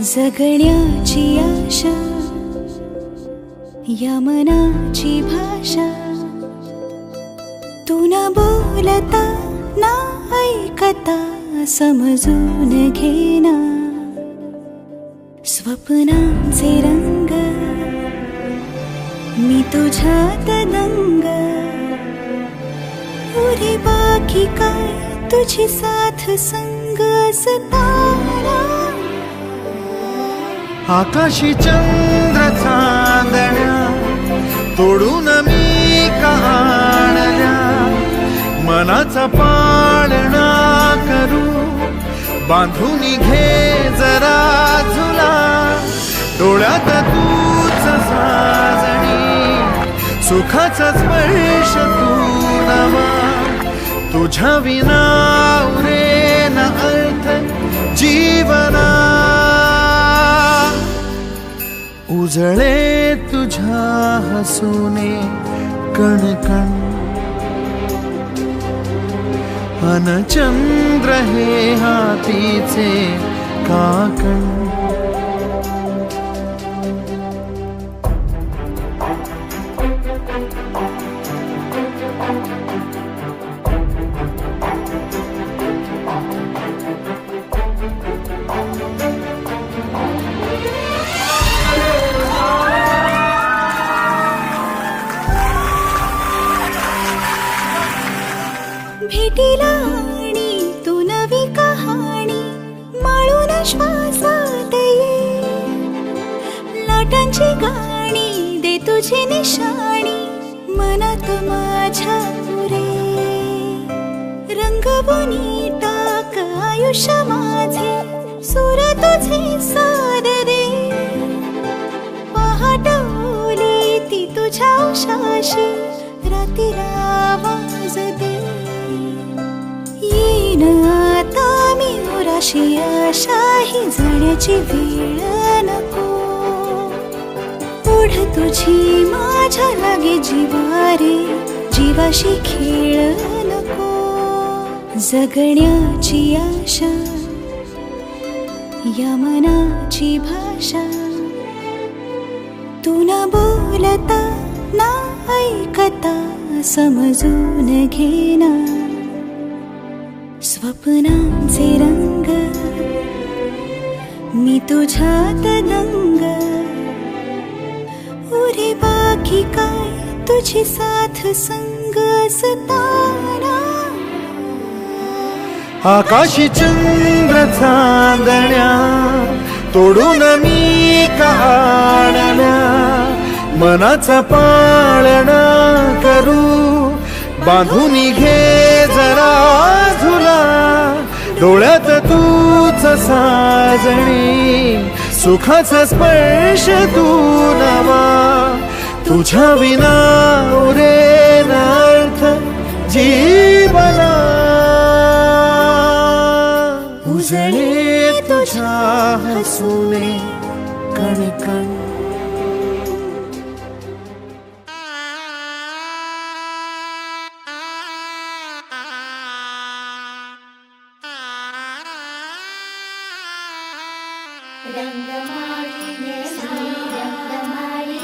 जगण्याची आशा या मनाची भाषा, तू न बोलता ना ऐकता समजून घेना, स्वप्नांचे रंग मी तुझ्यात दंग, उरे बाकी काय तुझी साथ संग असताना, आकाशी चंद्र चांदण्या तोडून मी का आणल्या, मनाचा पाळणा करू बांधून घे जरा झुला, डोळ्यात तूच साजणी सुखाचा स्पर्श तू नवा, तुझ्या विना उरेन अर्थ जीवना, उजळे तुझ्या हसूने कणकण, अन चंद्र हे हातीचे काकण, भेटीला आणि तू नवी कहाणी माळून श्वासात ये, लाटांची गाणी दे तुझी निशाणी मनात माझ्या पुरे, रंगवून टाक आयुष्य माझे सूर तुझे साद दे, पहाटवली ती तुझ्या उशाशी रात्रीला आवाज दे, येईन आता मी उराशी आशाही जाण्याची वेळ नको, पुढ तुझी माझ्या लागे जीवारे जीवाशी खेळ नको, जगण्याची आशा या मनाची भाषा, तू न बोलता ना ऐकता समजून घेना, स्वप्नांचे रंग मी तुझ्यात दंग, उरे बाकी काय तुझी साथ संग असताना, आकाशी चंद्र चांदण्या तोडून मी का आणल्या, मनाचा पाळणा करू बांधून घे जरा झुला, डोळ्यात तूच साजणी सुखाचा स्पर्श तू नवा, तुझ्या विना उरेन अर्थ जीवना, उजळे तुझ्या हसूने कणकण. रंगमाळी रंगमाळी